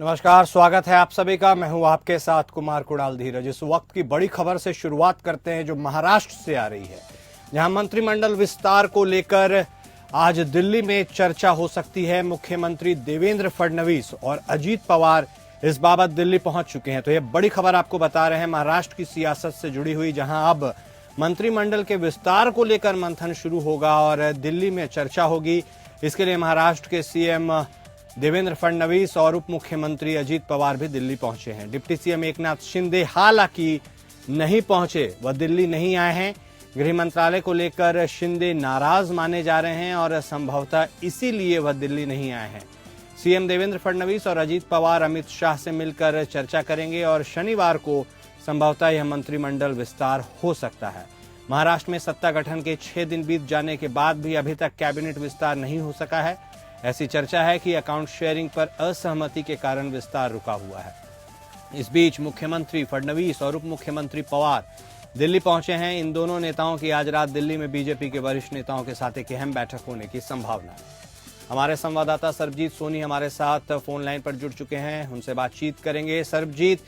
नमस्कार, स्वागत है आप सभी का। मैं हूं आपके साथ कुमार कुणाल धीरज। इस वक्त की बड़ी खबर से शुरुआत करते हैं जो महाराष्ट्र से आ रही है, जहां मंत्रिमंडल विस्तार को लेकर आज दिल्ली में चर्चा हो सकती है। मुख्यमंत्री देवेंद्र फडणवीस और अजीत पवार इस बाबत दिल्ली पहुंच चुके हैं। तो यह बड़ी खबर आपको बता रहे हैं महाराष्ट्र की सियासत से जुड़ी हुई, जहां अब मंत्रिमंडल के विस्तार को लेकर मंथन शुरू होगा और दिल्ली में चर्चा होगी। इसके लिए महाराष्ट्र के सीएम देवेंद्र फडणवीस और उप मुख्यमंत्री अजीत पवार भी दिल्ली पहुंचे हैं। डिप्टी सीएम एकनाथ शिंदे हालांकि नहीं पहुंचे, वह दिल्ली नहीं आए हैं। गृह मंत्रालय को लेकर शिंदे नाराज माने जा रहे हैं और संभवतः इसीलिए वह दिल्ली नहीं आए हैं। सीएम देवेंद्र फडणवीस और अजीत पवार अमित शाह से मिलकर चर्चा करेंगे और शनिवार को संभवतः यह मंत्रिमंडल विस्तार हो सकता है। महाराष्ट्र में सत्ता गठन के 6 दिन बीत जाने के बाद भी अभी तक कैबिनेट विस्तार नहीं हो सका है। ऐसी चर्चा है कि अकाउंट शेयरिंग पर असहमति के कारण विस्तार रुका हुआ है। इस बीच मुख्यमंत्री फडणवीस और उप मुख्यमंत्री पवार दिल्ली पहुंचे हैं। इन दोनों नेताओं की आज रात दिल्ली में बीजेपी के वरिष्ठ नेताओं के साथ एक अहम बैठक होने की संभावना है। हमारे संवाददाता सरबजीत सोनी हमारे साथ फोन लाइन पर जुड़ चुके हैं, उनसे बातचीत करेंगे। सरबजीत,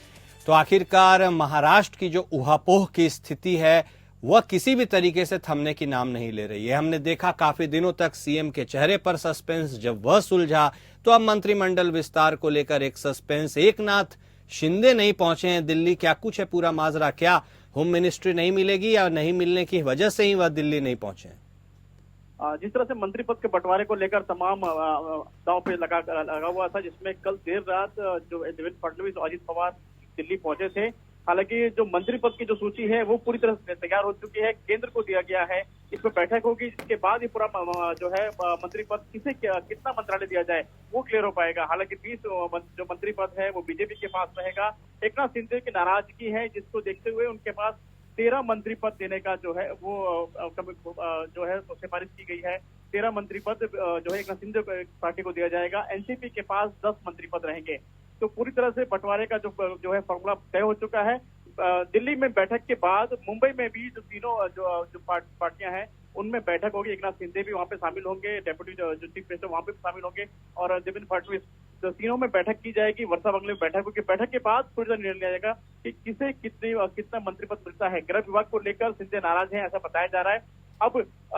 तो आखिरकार महाराष्ट्र की जो ऊहापोह की स्थिति है वह किसी भी तरीके से थमने की नाम नहीं ले रही है। हमने देखा काफी दिनों तक सीएम के चेहरे पर सस्पेंस, जब वह सुलझा तो अब मंत्रिमंडल विस्तार को लेकर एक सस्पेंस। एकनाथ शिंदे नहीं पहुंचे हैं दिल्ली, क्या कुछ है पूरा माजरा? क्या होम मिनिस्ट्री नहीं मिलेगी या नहीं मिलने की वजह से ही वह दिल्ली नहीं पहुंचे हैं? जिस तरह से मंत्री पद के बंटवारे को लेकर तमाम दांव पे लगा हुआ था, जिसमें कल देर रात जो देवेंद्र फडणवीस और अजीत पवार दिल्ली पहुंचे थे। हालांकि जो मंत्री पद की जो सूची है वो पूरी तरह से तैयार हो चुकी है, केंद्र को दिया गया है। इस पर बैठक होगी, इसके बाद ही पूरा जो है मंत्री पद किसे कितना मंत्रालय दिया जाए वो क्लियर हो पाएगा। हालांकि 20 जो मंत्री पद है वो बीजेपी के पास रहेगा। एकनाथ शिंदे की नाराजगी है, जिसको देखते हुए उनके पास 13 मंत्री पद देने का जो है वो जो है सिफारिश की गई है। 13 मंत्री पद जो है एकनाथ शिंदे पार्टी को दिया जाएगा। एनसीपी के पास 10 मंत्री पद रहेंगे। तो पूरी तरह से बंटवारे का जो है फॉर्मूला तय हो चुका है। दिल्ली में बैठक के बाद मुंबई में भी जो तीनों जो पार्टियां हैं उनमें बैठक होगी। एकनाथ शिंदे भी वहां पे शामिल होंगे, डेप्यूटी जो चीफ मिनिस्टर वहां पे भी शामिल होंगे और देवेंद्र फडणवीस। तो तीनों में बैठक की जाएगी, वर्षा बंगले में बैठक होगी। बैठक के बाद थोड़ी देर निर्णय लिया जाएगा कि किसे कितना मंत्री पद मिलता है। गृह विभाग को लेकर शिंदे नाराज है, ऐसा बताया जा रहा है। अब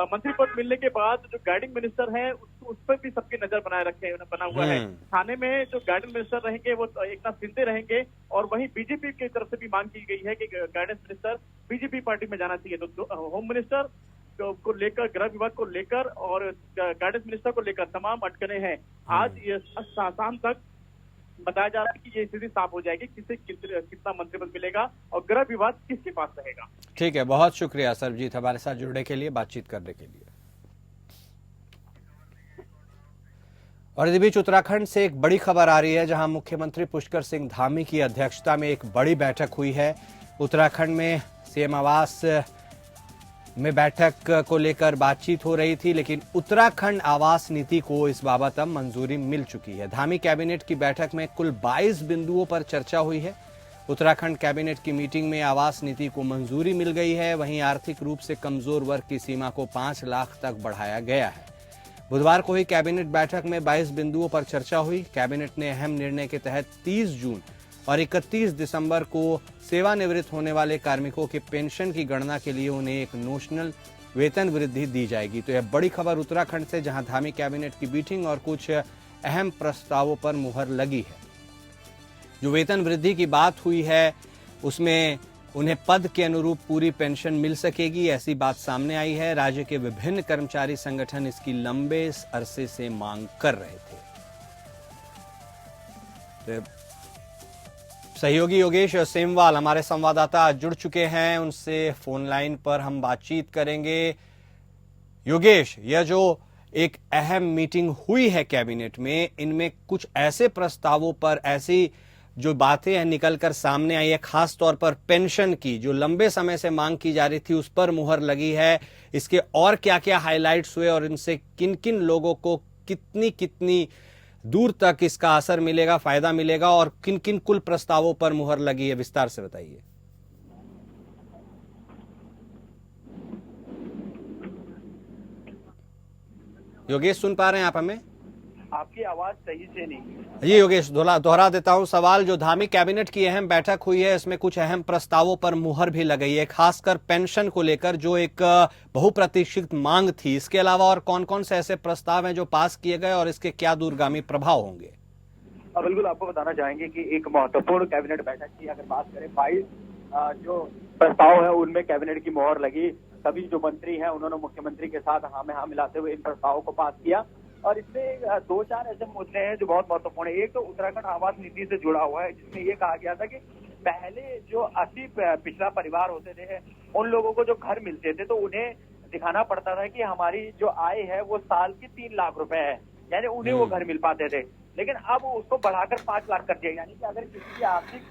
मंत्री पद मिलने के बाद जो गाइडिंग मिनिस्टर है उस पर भी सबकी नजर बना हुआ है। थाने में जो गाइडेंस मिनिस्टर रहेंगे वो एकनाथ शिंदे रहेंगे और वहीं बीजेपी की तरफ से भी मांग की गई है कि गाइडेंस मिनिस्टर बीजेपी पार्टी में जाना चाहिए। तो होम मिनिस्टर को लेकर, गृह विभाग को लेकर और गाइडेंस मिनिस्टर को लेकर तमाम अटकलें हैं। आज ये शाम तक बताया जा रहा है कि ये स्थिति साफ हो जाएगी, किसे कितना मंत्री पद मिलेगा और गृह विभाग किसके पास रहेगा। ठीक है, बहुत शुक्रिया सरबजीत हमारे साथ जुड़ने के लिए, बातचीत करने के लिए। और इस बीच उत्तराखंड से एक बड़ी खबर आ रही है, जहां मुख्यमंत्री पुष्कर सिंह धामी की अध्यक्षता में एक बड़ी बैठक हुई है। उत्तराखंड में सीएम आवास में बैठक को लेकर बातचीत हो रही थी, लेकिन उत्तराखंड आवास नीति को इस बाबत अब मंजूरी मिल चुकी है। धामी कैबिनेट की बैठक में कुल 22 बिंदुओं पर चर्चा हुई है। उत्तराखंड कैबिनेट की मीटिंग में आवास नीति को मंजूरी मिल गई है। वहीं आर्थिक रूप से कमजोर वर्ग की सीमा को 5 लाख तक बढ़ाया गया है। बुधवार को हुई कैबिनेट बैठक में 22 बिंदुओं पर चर्चा हुई। कैबिनेट ने अहम निर्णय के तहत 30 जून और 31 दिसंबर को सेवानिवृत्त होने वाले कार्मिकों के पेंशन की गणना के लिए उन्हें एक नोशनल वेतन वृद्धि दी जाएगी। तो यह बड़ी खबर उत्तराखंड से, जहां धामी कैबिनेट की मीटिंग और कुछ अहम प्रस्तावों पर मुहर लगी है। जो वेतन वृद्धि की बात हुई है उसमें उन्हें पद के अनुरूप पूरी पेंशन मिल सकेगी, ऐसी बात सामने आई है। राज्य के विभिन्न कर्मचारी संगठन इसकी लंबे अरसे से मांग कर रहे थे। तो सहयोगी योगेश सेमवाल हमारे संवाददाता जुड़ चुके हैं, उनसे फोन लाइन पर हम बातचीत करेंगे। योगेश, यह जो एक अहम मीटिंग हुई है कैबिनेट में, इनमें कुछ ऐसे प्रस्तावों पर, ऐसी जो बातें हैं निकलकर सामने आई है, खास तौर पर पेंशन की जो लंबे समय से मांग की जा रही थी उस पर मुहर लगी है। इसके और क्या क्या हाइलाइट्स हुए और इनसे किन किन लोगों को कितनी कितनी दूर तक इसका असर मिलेगा, फायदा मिलेगा और किन किन कुल प्रस्तावों पर मुहर लगी है, विस्तार से बताइए। योगेश, सुन पा रहे हैं आप हमें? आपकी आवाज सही से नहीं। जी योगेश, दोहरा देता हूं सवाल। जो धामी कैबिनेट की अहम बैठक हुई है, इसमें कुछ अहम प्रस्तावों पर मुहर भी लगाई है, खासकर पेंशन को लेकर जो एक बहुप्रतीक्षित मांग थी। इसके अलावा और कौन कौन से ऐसे प्रस्ताव हैं जो पास किए गए और इसके क्या दूरगामी प्रभाव होंगे? बिल्कुल, आपको बताना चाहेंगे कि एक महत्वपूर्ण कैबिनेट बैठक की अगर बात करें, 22 जो प्रस्ताव है उनमें कैबिनेट की मोहर लगी। सभी जो मंत्री हैं उन्होंने मुख्यमंत्री के साथ हाँ में हाँ मिलाते हुए इन प्रस्तावों को पास किया। और इसमें 2-4 ऐसे मुद्दे हैं जो बहुत महत्वपूर्ण है। एक तो उत्तराखंड आवास नीति से जुड़ा हुआ है, जिसमें ये कहा गया था कि पहले जो 80 पिछड़ा परिवार होते थे, उन लोगों को जो घर मिलते थे तो उन्हें दिखाना पड़ता था कि हमारी जो आय है वो साल की 3 लाख रुपए है, यानी उन्हें वो घर मिल पाते थे। लेकिन अब उसको बढ़ाकर 5 लाख कर दिया, यानी कि अगर किसी की आर्थिक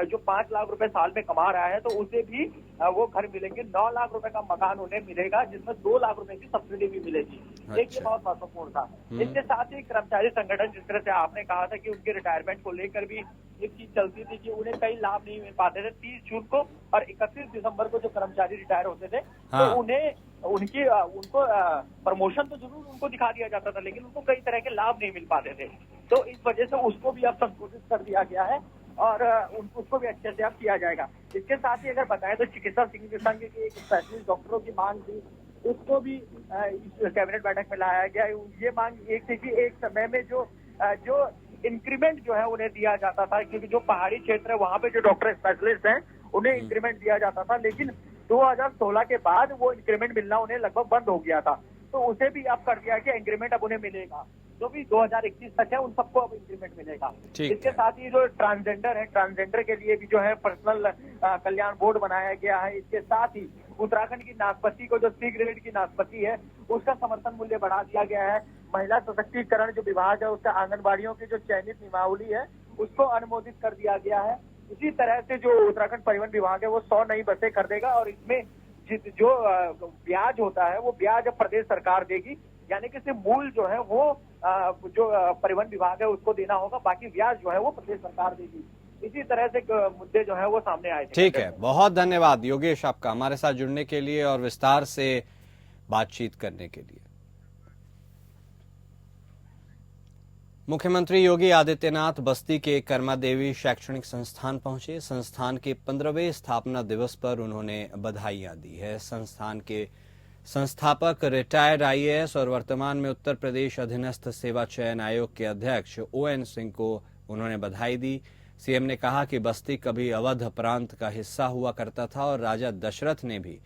जो 5 लाख रुपए साल में कमा रहा है तो उसे भी वो घर मिलेंगे। 9 लाख रुपए का मकान उन्हें मिलेगा, जिसमें 2 लाख रुपए की सब्सिडी भी मिलेगी। एक ये बहुत महत्वपूर्ण था। इसके साथ ही कर्मचारी संगठन, जिस तरह से आपने कहा था कि उनके रिटायरमेंट को लेकर भी एक चीज चलती थी कि उन्हें कई लाभ नहीं मिल पाते थे। 30 जून को और 31 दिसंबर को जो कर्मचारी रिटायर होते थे तो उन्हें उनको प्रमोशन तो जरूर उनको दिखा दिया जाता था, लेकिन उनको कई तरह के लाभ नहीं मिल पाते थे। तो इस वजह से उसको भी अब संशोधित कर दिया गया है और उसको भी अच्छे से अब किया जाएगा। इसके साथ ही अगर बताएं तो चिकित्सा संघ की एक स्पेशलिस्ट डॉक्टरों की मांग थी, उसको भी इस कैबिनेट बैठक में लाया गया। ये मांग एक थी कि एक समय में जो इंक्रीमेंट जो है उन्हें दिया जाता था, क्योंकि जो पहाड़ी क्षेत्र है वहाँ पे जो डॉक्टर स्पेशलिस्ट हैं उन्हें इंक्रीमेंट दिया जाता था, लेकिन 2016 के बाद वो इंक्रीमेंट मिलना उन्हें लगभग बंद हो गया था। तो उसे भी अब कर दिया कि इंक्रीमेंट अब उन्हें मिलेगा, जो भी 2021 तक है उन सबको अब इंक्रीमेंट मिलेगा। इसके साथ ही जो ट्रांसजेंडर है, ट्रांसजेंडर के लिए भी जो है पर्सनल कल्याण बोर्ड बनाया गया है। इसके साथ ही उत्तराखंड की नाशपाती को, जो सी ग्रेड की नाशपाती है, उसका समर्थन मूल्य बढ़ा दिया गया है। महिला सशक्तिकरण जो विभाग है उसका आंगनबाड़ियों की जो चयनित नियमावली है उसको अनुमोदित कर दिया गया है। इसी तरह से जो उत्तराखंड परिवहन विभाग है वो 100 नई बसें कर देगा और इसमें जो ब्याज होता है वो ब्याज अब प्रदेश सरकार देगी, यानी कि सिर्फ मूल जो है वो जो परिवहन विभाग है उसको देना होगा, बाकी ब्याज जो है वो प्रदेश सरकार देगी। इसी तरह से मुद्दे जो है वो सामने आए थे। ठीक है, बहुत धन्यवाद योगेश आपका हमारे साथ जुड़ने के लिए और विस्तार से बातचीत करने के लिए। मुख्यमंत्री योगी आदित्यनाथ बस्ती के कर्मा देवी शैक्षणिक संस्थान पहुंचे। संस्थान के 15वें स्थापना दिवस पर उन्होंने बधाइयां दी है। संस्थान के संस्थापक रिटायर्ड आईएएस और वर्तमान में उत्तर प्रदेश अधीनस्थ सेवा चयन आयोग के अध्यक्ष ON सिंह को उन्होंने बधाई दी। सीएम ने कहा कि बस्ती कभी अवध प्रांत का हिस्सा हुआ करता था और राजा दशरथ ने भी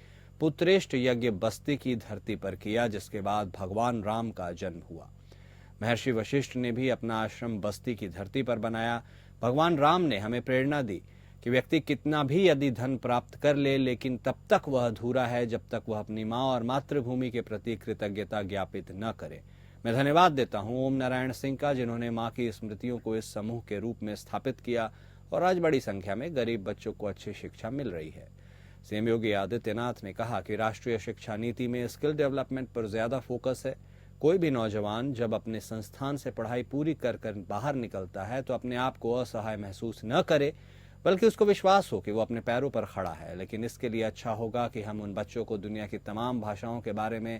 पुत्रेष्ट यज्ञ बस्ती की धरती पर किया, जिसके बाद भगवान राम का जन्म हुआ। महर्षि वशिष्ठ ने भी अपना आश्रम बस्ती की धरती पर बनाया। भगवान राम ने हमें प्रेरणा दी कि व्यक्ति कितना भी यदि धन प्राप्त कर ले, लेकिन तब तक वह अधूरा है जब तक वह अपनी माँ और मातृभूमि के प्रति कृतज्ञता ज्ञापित न करे। मैं धन्यवाद देता हूं ओम नारायण सिंह का, जिन्होंने माँ की स्मृतियों को इस समूह के रूप में स्थापित किया और आज बड़ी संख्या में गरीब बच्चों को अच्छी शिक्षा मिल रही है। सीएम योगी आदित्यनाथ ने कहा कि राष्ट्रीय शिक्षा नीति में स्किल डेवलपमेंट पर ज्यादा फोकस है। कोई भी नौजवान जब अपने संस्थान से पढ़ाई पूरी कर बाहर निकलता है तो अपने आप को असहाय महसूस न करे, बल्कि उसको विश्वास हो कि वो अपने पैरों पर खड़ा है। लेकिन इसके लिए अच्छा होगा कि हम उन बच्चों को दुनिया की तमाम भाषाओं के बारे में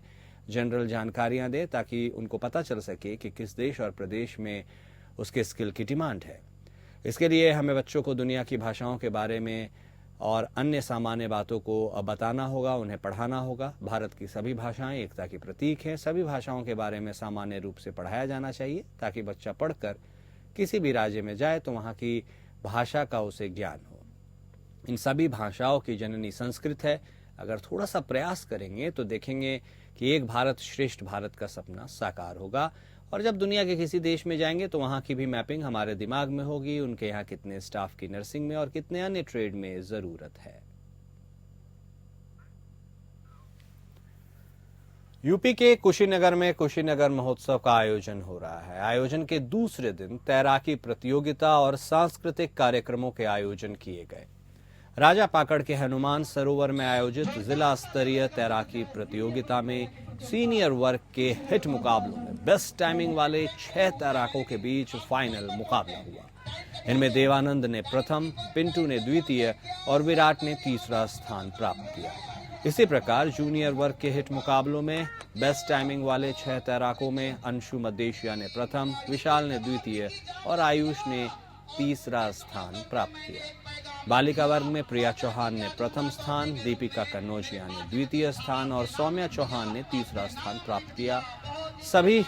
जनरल जानकारियां दें, ताकि उनको पता चल सके कि किस देश और प्रदेश में उसके स्किल की डिमांड है। इसके लिए हमें बच्चों को दुनिया की भाषाओं के बारे में और अन्य सामान्य बातों को बताना होगा, उन्हें पढ़ाना होगा। भारत की सभी भाषाएं एकता की प्रतीक हैं। सभी भाषाओं के बारे में सामान्य रूप से पढ़ाया जाना चाहिए, ताकि बच्चा पढ़कर किसी भी राज्य में जाए तो वहाँ की भाषा का उसे ज्ञान हो। इन सभी भाषाओं की जननी संस्कृत है। अगर थोड़ा सा प्रयास करेंगे तो देखेंगे कि एक भारत श्रेष्ठ भारत का सपना साकार होगा। और जब दुनिया के किसी देश में जाएंगे तो वहाँ की भी मैपिंग हमारे दिमाग में होगी, उनके यहाँ कितने स्टाफ की नर्सिंग में और कितने अन्य ट्रेड में जरूरत है। यूपी के कुशीनगर में कुशीनगर महोत्सव का आयोजन हो रहा है। आयोजन के दूसरे दिन तैराकी प्रतियोगिता और सांस्कृतिक कार्यक्रमों के आयोजन किए गए। राजा पाकड़ के हनुमान सरोवर में आयोजित जिला स्तरीय तैराकी प्रतियोगिता में सीनियर वर्ग के हिट मुकाबलों में बेस्ट टाइमिंग वाले 6 तैराकों के बीच फाइनल मुकाबला हुआ। इनमें देवानंद ने प्रथम, पिंटू ने द्वितीय और विराट ने तीसरा स्थान प्राप्त किया। इसी प्रकार जूनियर वर्ग के हिट मुकाबलों में बेस्ट टाइमिंग वाले 6 तैराकों में अंशु मदेशिया ने प्रथम, विशाल ने द्वितीय और आयुष ने तीसरा स्थान प्राप्त किया। बालिका वर्ग में प्रिया चौहान ने प्रथम स्थान, दीपिका कन्नौजिया ने द्वितीय स्थान और सौम्या चौहान ने तीसरा स्थान प्राप्त किया। सभी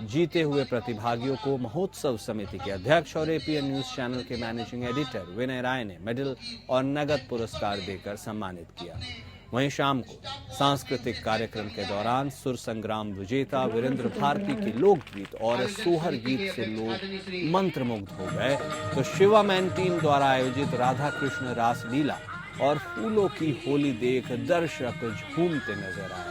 जीते हुए प्रतिभागियों को महोत्सव समिति के अध्यक्ष और एपीएन न्यूज चैनल के मैनेजिंग एडिटर विनय राय ने मेडल और नगद पुरस्कार देकर सम्मानित किया। वहीं शाम को सांस्कृतिक कार्यक्रम के दौरान सुर संग्राम विजेता वीरेंद्र भारती के लोकगीत और सोहर गीत से लोग मंत्रमुग्ध हो गए, तो शिवा मैन टीम द्वारा आयोजित राधा कृष्ण रासलीला और फूलों की होली देख दर्शक झूमते नजर आए।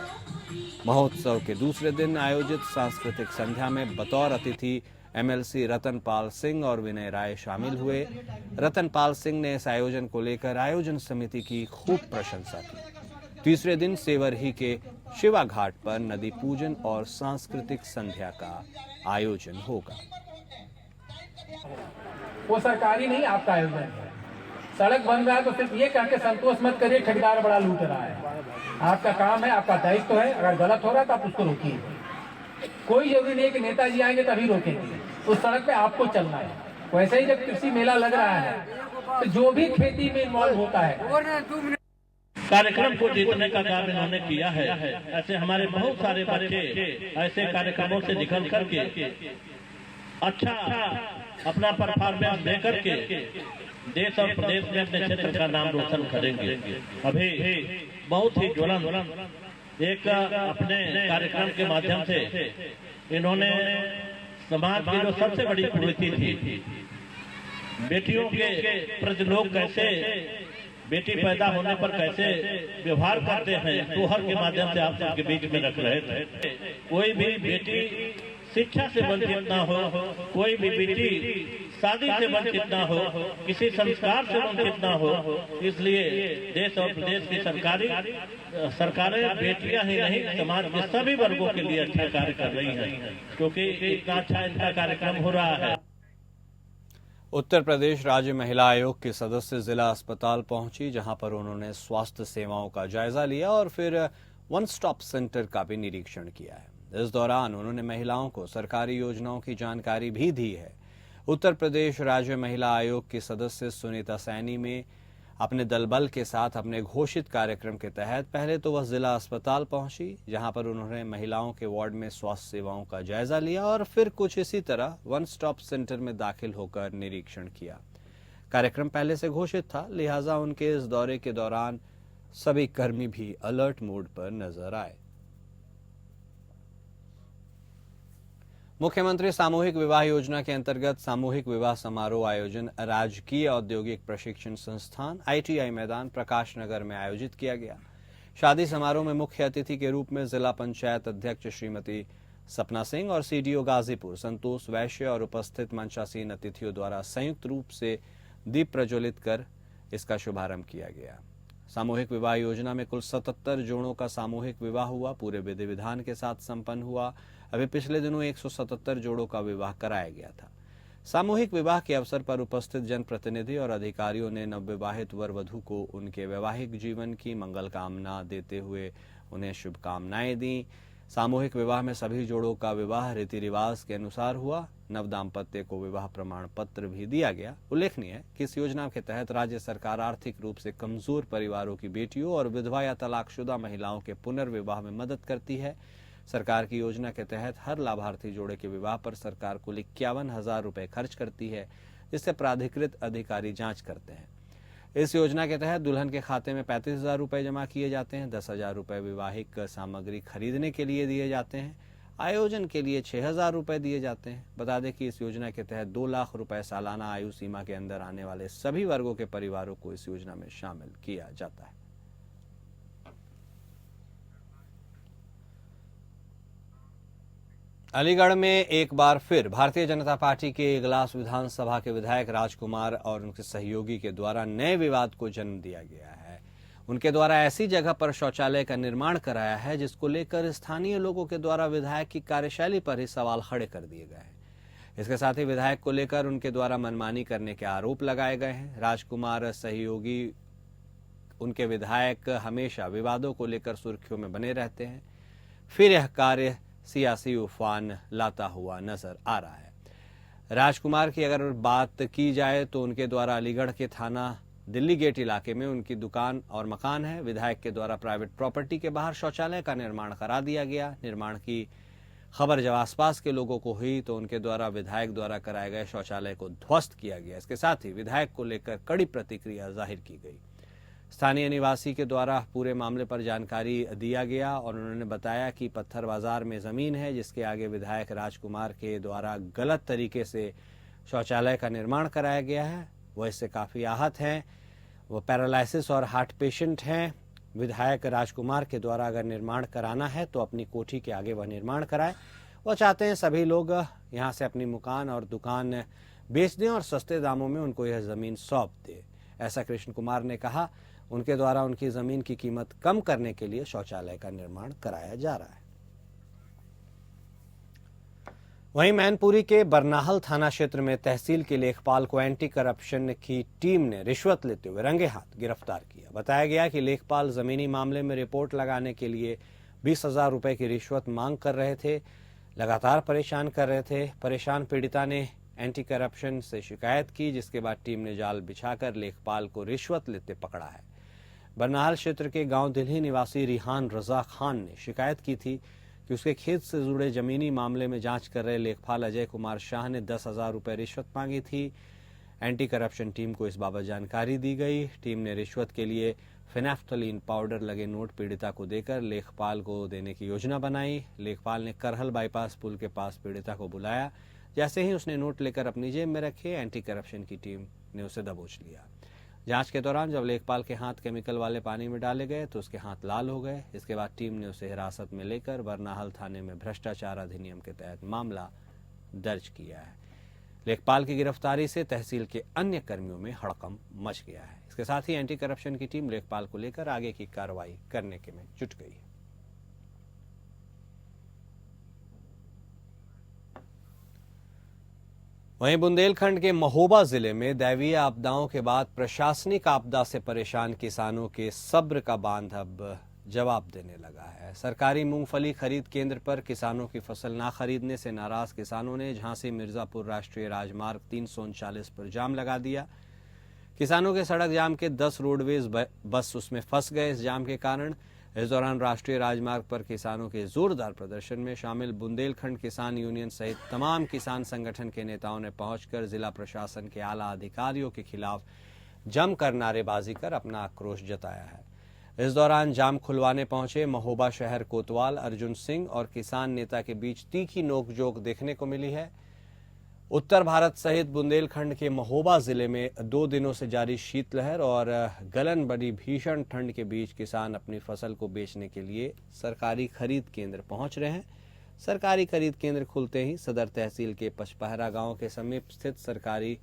महोत्सव के दूसरे दिन आयोजित सांस्कृतिक संध्या में बतौर अतिथि एमएलसी रतनपाल सिंह और विनय राय शामिल हुए। रतनपाल सिंह ने इस आयोजन को लेकर आयोजन समिति की खूब प्रशंसा की। तीसरे दिन सेवरही के शिवा घाट पर नदी पूजन और सांस्कृतिक संध्या का आयोजन होगा। वो सरकारी नहीं, आपका आयोजन है। सड़क बन रहा है तो सिर्फ ये कह के संतोष मत करिए ठेकेदार बड़ा लूट रहा है। आपका काम है, आपका दायित्व है। अगर गलत हो रहा है तो आप उसको रोकिए। कोई जरूरी नहीं है कि नेताजी आएंगे तभी रोकेंगे, उस सड़क पे आपको चलना है। वैसे ही जब कृषि मेला लग रहा है तो जो भी खेती में इन्वॉल्व होता है, कार्यक्रम को जीतने का काम इन्होंने किया है। ऐसे हमारे बहुत सारे बच्चे ऐसे कार्यक्रमों से निकल करके अच्छा अपना परफॉर्मेंस दे करके देश और प्रदेश में अपने क्षेत्र का नाम रोशन करेंगे। अभी बहुत ही ज्वलंत एक अपने कार्यक्रम के माध्यम से इन्होंने समाज की जो सबसे बड़ी कुरीति थी, बेटियों के प्रति लोग कैसे बेटी पैदा होने पर कैसे व्यवहार करते हैं, सोहर के माध्यम से आप सबके बीच में रख रहे थे। कोई भी बेटी शिक्षा से वंचित ना हो, कोई भी बेटी शादी से वंचित ना हो, किसी संस्कार से वंचित ना हो। इसलिए देश और प्रदेश की सरकारें बेटियां ही नहीं, समाज के सभी वर्गों के लिए अच्छा कार्य कर रही हैं, क्योंकि इतना अच्छा इनका कार्यक्रम हो रहा है। उत्तर प्रदेश राज्य महिला आयोग की सदस्य जिला अस्पताल पहुंची, जहां पर उन्होंने स्वास्थ्य सेवाओं का जायजा लिया और फिर वन स्टॉप सेंटर का भी निरीक्षण किया है। इस दौरान उन्होंने महिलाओं को सरकारी योजनाओं की जानकारी भी दी है। उत्तर प्रदेश राज्य महिला आयोग की सदस्य सुनीता सैनी में अपने दलबल के साथ अपने घोषित कार्यक्रम के तहत पहले तो वह जिला अस्पताल पहुंची, जहां पर उन्होंने महिलाओं के वार्ड में स्वास्थ्य सेवाओं का जायजा लिया और फिर कुछ इसी तरह वन स्टॉप सेंटर में दाखिल होकर निरीक्षण किया। कार्यक्रम पहले से घोषित था, लिहाजा उनके इस दौरे के दौरान सभी कर्मी भी अलर्ट मोड पर नजर आए। मुख्यमंत्री सामूहिक विवाह योजना के अंतर्गत सामूहिक विवाह समारोह आयोजन राजकीय औद्योगिक प्रशिक्षण संस्थान आईटीआई मैदान प्रकाश नगर में आयोजित किया गया। शादी समारोह में मुख्य अतिथि के रूप में जिला पंचायत अध्यक्ष श्रीमती सपना सिंह और सीडीओ गाजीपुर संतोष वैश्य और उपस्थित मंचासीन अतिथियों द्वारा संयुक्त रूप से दीप प्रज्वलित कर इसका शुभारंभ किया गया। सामूहिक विवाह योजना में कुल 77 जोड़ों का सामूहिक विवाह हुआ, पूरे विधि विधान के साथ संपन्न हुआ। अभी पिछले दिनों 177 जोड़ों का विवाह कराया गया था। सामूहिक विवाह के अवसर पर उपस्थित जनप्रतिनिधि और अधिकारियों ने नवविवाहित वर वधू को उनके वैवाहिक जीवन की मंगल कामना देते हुए उन्हें शुभकामनाएं दी। सामूहिक विवाह में सभी जोड़ों का विवाह रीति रिवाज के अनुसार हुआ। नव दाम्पत्य को विवाह प्रमाण पत्र भी दिया गया। उल्लेखनीय है कि इस योजना के तहत राज्य सरकार आर्थिक रूप से कमजोर परिवारों की बेटियों और विधवा या तलाकशुदा महिलाओं के पुनर्विवाह में मदद करती है। सरकार की योजना के तहत हर लाभार्थी जोड़े के विवाह पर सरकार कुल 51,000 रुपए खर्च करती है, जिससे प्राधिकृत अधिकारी जांच करते हैं। इस योजना के तहत दुल्हन के खाते में 35,000 रुपए जमा किए जाते हैं। 10,000 रुपए वैवाहिक सामग्री खरीदने के लिए दिए जाते हैं। आयोजन के लिए 6,000 रुपए दिए जाते हैं। बता दें कि इस योजना के तहत 2 लाख रुपए सालाना आयु सीमा के अंदर आने वाले सभी वर्गों के परिवारों को इस योजना में शामिल किया जाता है। अलीगढ़ में एक बार फिर भारतीय जनता पार्टी के इगलास विधानसभा के विधायक राजकुमार और उनके सहयोगी के द्वारा नए विवाद को जन्म दिया गया है। उनके द्वारा ऐसी जगह पर शौचालय का निर्माण कराया है जिसको लेकर स्थानीय लोगों के द्वारा विधायक की कार्यशैली पर ही सवाल खड़े कर दिए गए हैं। इसके साथ ही विधायक को लेकर उनके द्वारा मनमानी करने के आरोप लगाए गए हैं। राजकुमार सहयोगी उनके विधायक हमेशा विवादों को लेकर सुर्खियों में बने रहते हैं। फिर यह कार्य सियासी उफान लाता हुआ नजर आ रहा है। राजकुमार की अगर बात की जाए तो उनके द्वारा अलीगढ़ के थाना दिल्ली गेट इलाके में उनकी दुकान और मकान है। विधायक के द्वारा प्राइवेट प्रॉपर्टी के बाहर शौचालय का निर्माण करा दिया गया। निर्माण की खबर जब आसपास के लोगों को हुई तो उनके द्वारा विधायक द्वारा कराए गए शौचालय को ध्वस्त किया गया। इसके साथ ही विधायक को लेकर कड़ी प्रतिक्रिया जाहिर की गई। स्थानीय निवासी के द्वारा पूरे मामले पर जानकारी दिया गया और उन्होंने बताया कि पत्थर बाजार में जमीन है जिसके आगे विधायक राजकुमार के द्वारा गलत तरीके से शौचालय का निर्माण कराया गया है। वह इससे काफी आहत हैं। वो पैरालिसिस और हार्ट पेशेंट हैं। विधायक राजकुमार के द्वारा अगर निर्माण कराना है तो अपनी कोठी के आगे वह निर्माण कराए। वो चाहते हैं सभी लोग यहाँ से अपनी मकान और दुकान बेच दें और सस्ते दामों में उनको यह जमीन सौंप दे। ऐसा कृष्ण कुमार ने कहा। उनके द्वारा उनकी जमीन की कीमत कम करने के लिए शौचालय का निर्माण कराया जा रहा है। वहीं मैनपुरी के बरनाहल थाना क्षेत्र में तहसील के लेखपाल को एंटी करप्शन की टीम ने रिश्वत लेते हुए रंगे हाथ गिरफ्तार किया। बताया गया कि लेखपाल जमीनी मामले में रिपोर्ट लगाने के लिए 20,000 रुपए की रिश्वत मांग कर रहे थे। लगातार परेशान कर रहे थे। परेशान पीड़िता ने एंटी करप्शन से शिकायत की, जिसके बाद टीम ने जाल बिछाकर लेखपाल को रिश्वत लेते पकड़ा है। बरनाहल क्षेत्र के गांव दिल्ली निवासी रिहान रजा खान ने शिकायत की थी कि उसके खेत से जुड़े जमीनी मामले में जांच कर रहे लेखपाल अजय कुमार शाह ने 10,000 रुपए रिश्वत मांगी थी। एंटी करप्शन टीम को इस बाबत जानकारी दी गई। टीम ने रिश्वत के लिए फिनेफ्थलीन पाउडर लगे नोट पीड़िता को देकर लेखपाल को देने की योजना बनाई। लेखपाल ने करहल बाईपास पुल के पास पीड़िता को बुलाया। जैसे ही उसने नोट लेकर अपनी जेब में रखे, एंटी करप्शन की टीम ने उसे दबोच लिया। जांच के दौरान जब लेखपाल के हाथ केमिकल वाले पानी में डाले गए तो उसके हाथ लाल हो गए। इसके बाद टीम ने उसे हिरासत में लेकर बरनाहल थाने में भ्रष्टाचार अधिनियम के तहत मामला दर्ज किया है। लेखपाल की गिरफ्तारी से तहसील के अन्य कर्मियों में हड़कंप मच गया है। इसके साथ ही एंटी करप्शन की टीम लेखपाल को लेकर आगे की कार्रवाई करने के में जुट गई है। वहीं बुंदेलखंड के महोबा जिले में दैवीय आपदाओं के बाद प्रशासनिक आपदा से परेशान किसानों के सब्र का बांध अब जवाब देने लगा है। सरकारी मूंगफली खरीद केंद्र पर किसानों की फसल ना खरीदने से नाराज किसानों ने झांसी मिर्जापुर राष्ट्रीय राजमार्ग 339 पर जाम लगा दिया। किसानों के सड़क जाम के 10 रोडवेज बस उसमें फंस गए। इस जाम के कारण इस दौरान राष्ट्रीय राजमार्ग पर किसानों के जोरदार प्रदर्शन में शामिल बुंदेलखंड किसान यूनियन सहित तमाम किसान संगठन के नेताओं ने पहुंचकर जिला प्रशासन के आला अधिकारियों के खिलाफ जमकर नारेबाजी कर अपना आक्रोश जताया है। इस दौरान जाम खुलवाने पहुंचे महोबा शहर कोतवाल अर्जुन सिंह और किसान नेता के बीच तीखी नोकझोंक देखने को मिली है। उत्तर भारत सहित बुंदेलखंड के महोबा जिले में 2 दिनों से जारी शीतलहर और गलन बड़ी भीषण ठंड के बीच किसान अपनी फसल को बेचने के लिए सरकारी खरीद केंद्र पहुंच रहे हैं। सरकारी खरीद केंद्र खुलते ही सदर तहसील के पचपहरा गांव के समीप स्थित सरकारी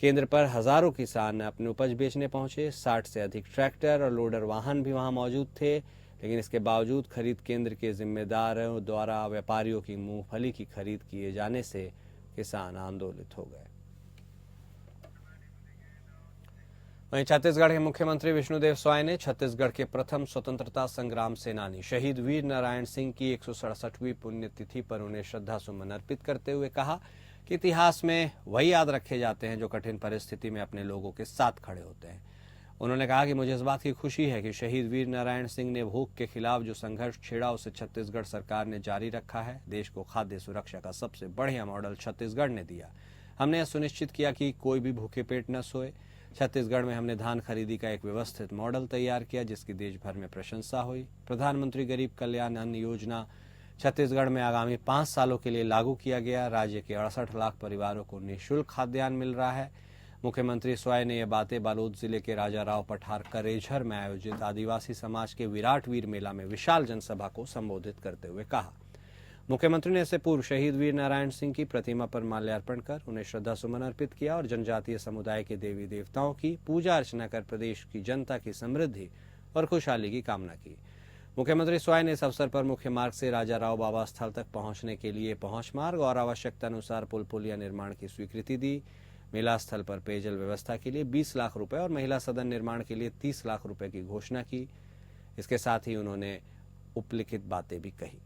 केंद्र पर हजारों किसान अपनी उपज बेचने पहुंचे। 60 से अधिक ट्रैक्टर और लोडर वाहन भी वहां मौजूद थे, लेकिन इसके बावजूद खरीद केंद्र के जिम्मेदारों द्वारा व्यापारियों की मूंगफली की खरीद किए जाने से किसान आंदोलित हो गए। वहीं छत्तीसगढ़ के मुख्यमंत्री विष्णुदेव साय ने छत्तीसगढ़ के प्रथम स्वतंत्रता संग्राम सेनानी शहीद वीर नारायण सिंह की 167वीं पुण्यतिथि पर उन्हें श्रद्धा सुमन अर्पित करते हुए कहा कि इतिहास में वही याद रखे जाते हैं जो कठिन परिस्थिति में अपने लोगों के साथ खड़े होते हैं। उन्होंने कहा कि मुझे इस बात की खुशी है कि शहीद वीर नारायण सिंह ने भूख के खिलाफ जो संघर्ष छेड़ा उसे छत्तीसगढ़ सरकार ने जारी रखा है। देश को खाद्य सुरक्षा का सबसे बढ़िया मॉडल छत्तीसगढ़ ने दिया। हमने यह सुनिश्चित किया कि कोई भी भूखे पेट न सोए। छत्तीसगढ़ में हमने धान खरीदी का एक व्यवस्थित मॉडल तैयार किया जिसकी देश भर में प्रशंसा हुई। प्रधानमंत्री गरीब कल्याण अन्न योजना छत्तीसगढ़ में आगामी 5 सालों के लिए लागू किया गया। राज्य के 68 लाख परिवारों को निःशुल्क खाद्यान्न मिल रहा है। मुख्यमंत्री स्वाय ने यह बातें बालोद जिले के राजाराव पठार करेझर में आयोजित आदिवासी समाज के विराट वीर मेला में विशाल जनसभा को संबोधित करते हुए कहा। मुख्यमंत्री ने इससे पूर्व शहीद वीर नारायण सिंह की प्रतिमा पर माल्यार्पण कर उन्हें श्रद्धा सुमन अर्पित किया और जनजातीय समुदाय के देवी देवताओं की पूजा अर्चना कर प्रदेश की जनता की समृद्धि और खुशहाली की कामना की। मुख्यमंत्री स्वाय ने इस अवसर पर मुख्य मार्ग से राजाराव बाबा स्थल तक पहुंचने के लिए पहुंच मार्ग और आवश्यकता अनुसार पुल पुलिया निर्माण की स्वीकृति दी। मेला स्थल पर पेयजल व्यवस्था के लिए 20 लाख रुपए और महिला सदन निर्माण के लिए 30 लाख रुपए की घोषणा की। इसके साथ ही उन्होंने उपलिखित बातें भी कही।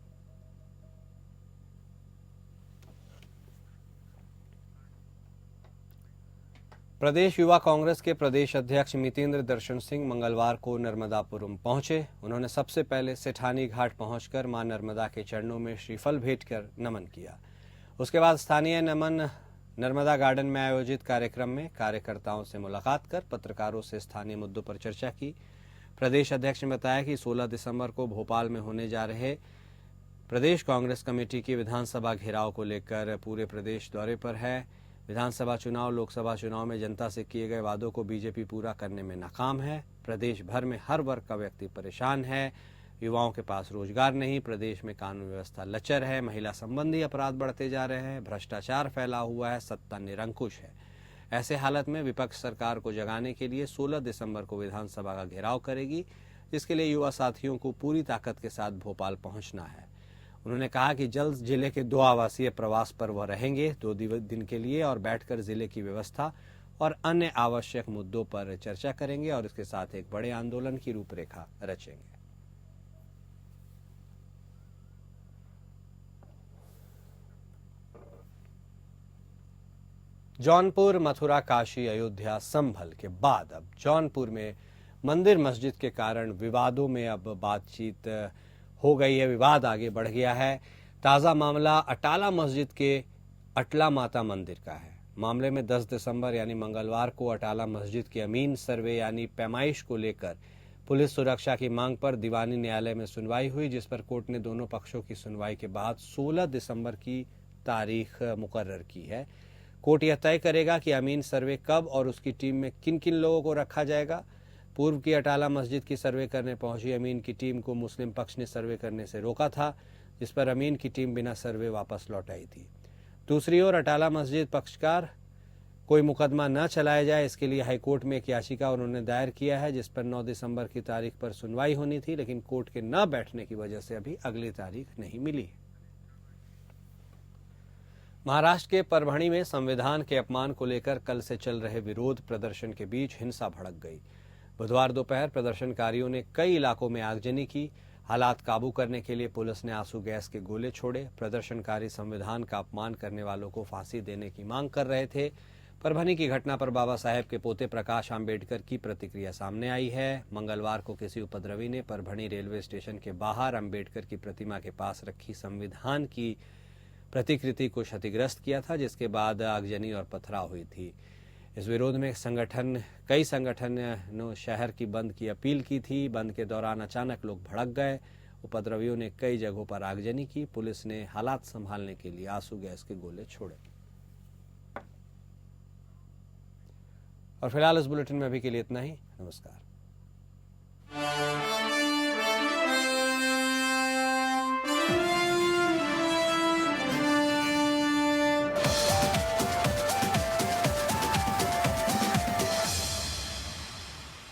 प्रदेश युवा कांग्रेस के प्रदेश अध्यक्ष मितेंद्र दर्शन सिंह मंगलवार को नर्मदापुरम पहुंचे। उन्होंने सबसे पहले सेठानी घाट पहुंचकर मां नर्मदा के चरणों में श्रीफल भेंट कर नमन किया। उसके बाद स्थानीय नर्मदा गार्डन में आयोजित कार्यक्रम में कार्यकर्ताओं से मुलाकात कर पत्रकारों से स्थानीय मुद्दों पर चर्चा की। प्रदेश अध्यक्ष ने बताया कि 16 दिसंबर को भोपाल में होने जा रहे प्रदेश कांग्रेस कमेटी की विधानसभा घेराव को लेकर पूरे प्रदेश दौरे पर है। विधानसभा चुनाव, लोकसभा चुनाव में जनता से किए गए वादों को बीजेपी पूरा करने में नाकाम है। प्रदेश भर में हर वर्ग का व्यक्ति परेशान है। युवाओं के पास रोजगार नहीं, प्रदेश में कानून व्यवस्था लचर है, महिला संबंधी अपराध बढ़ते जा रहे हैं, भ्रष्टाचार फैला हुआ है, सत्ता निरंकुश है। ऐसे हालत में विपक्ष सरकार को जगाने के लिए 16 दिसंबर को विधानसभा का घेराव करेगी, जिसके लिए युवा साथियों को पूरी ताकत के साथ भोपाल पहुंचना है। उन्होंने कहा कि जल्द जिले के 2 आवासीय प्रवास पर वह रहेंगे 2 दिन के लिए और बैठकर जिले की व्यवस्था और अन्य आवश्यक मुद्दों पर चर्चा करेंगे और इसके साथ एक बड़े आंदोलन की रूपरेखा रचेंगे। जौनपुर, मथुरा, काशी, अयोध्या, संभल के बाद अब जौनपुर में मंदिर मस्जिद के कारण विवादों में अब बातचीत हो गई है। विवाद आगे बढ़ गया है। ताज़ा मामला अटाला मस्जिद के अटला माता मंदिर का है। मामले में 10 दिसंबर यानी मंगलवार को अटाला मस्जिद के अमीन सर्वे यानी पैमाइश को लेकर पुलिस सुरक्षा की मांग पर दीवानी न्यायालय में सुनवाई हुई, जिस पर कोर्ट ने दोनों पक्षों की सुनवाई के बाद 16 दिसंबर की तारीख मुकर्रर की है। कोर्ट यह तय करेगा कि अमीन सर्वे कब और उसकी टीम में किन किन लोगों को रखा जाएगा। पूर्व की अटाला मस्जिद की सर्वे करने पहुंची अमीन की टीम को मुस्लिम पक्ष ने सर्वे करने से रोका था, जिस पर अमीन की टीम बिना सर्वे वापस लौट आई थी। दूसरी ओर अटाला मस्जिद पक्षकार कोई मुकदमा न चलाया जाए, इसके लिए हाईकोर्ट में एक याचिका उन्होंने दायर किया है, जिस पर 9 दिसंबर की तारीख पर सुनवाई होनी थी, लेकिन कोर्ट के न बैठने की वजह से अभी अगली तारीख नहीं मिली। महाराष्ट्र के परभणी में संविधान के अपमान को लेकर कल से चल रहे विरोध प्रदर्शन के बीच हिंसा भड़क गई। बुधवार दोपहर प्रदर्शनकारियों ने कई इलाकों में आगजनी की। हालात काबू करने के लिए पुलिस ने आंसू गैस के गोले छोड़े। प्रदर्शनकारी संविधान का अपमान करने वालों को फांसी देने की मांग कर रहे थे। परभणी की घटना पर बाबा साहेब के पोते प्रकाश आंबेडकर की प्रतिक्रिया सामने आई है। मंगलवार को किसी उपद्रवी ने परभणी रेलवे स्टेशन के बाहर आंबेडकर की प्रतिमा के पास रखी संविधान की प्रतिकृति को क्षतिग्रस्त किया था, जिसके बाद आगजनी और पथराव हुई थी। इस विरोध में कई संगठनों शहर की बंद की अपील की थी। बंद के दौरान अचानक लोग भड़क गए। उपद्रवियों ने कई जगहों पर आगजनी की। पुलिस ने हालात संभालने के लिए आंसू गैस के गोले छोड़े। और फिलहाल इस बुलेटिन में अभी के लिए इतना ही। नमस्कार।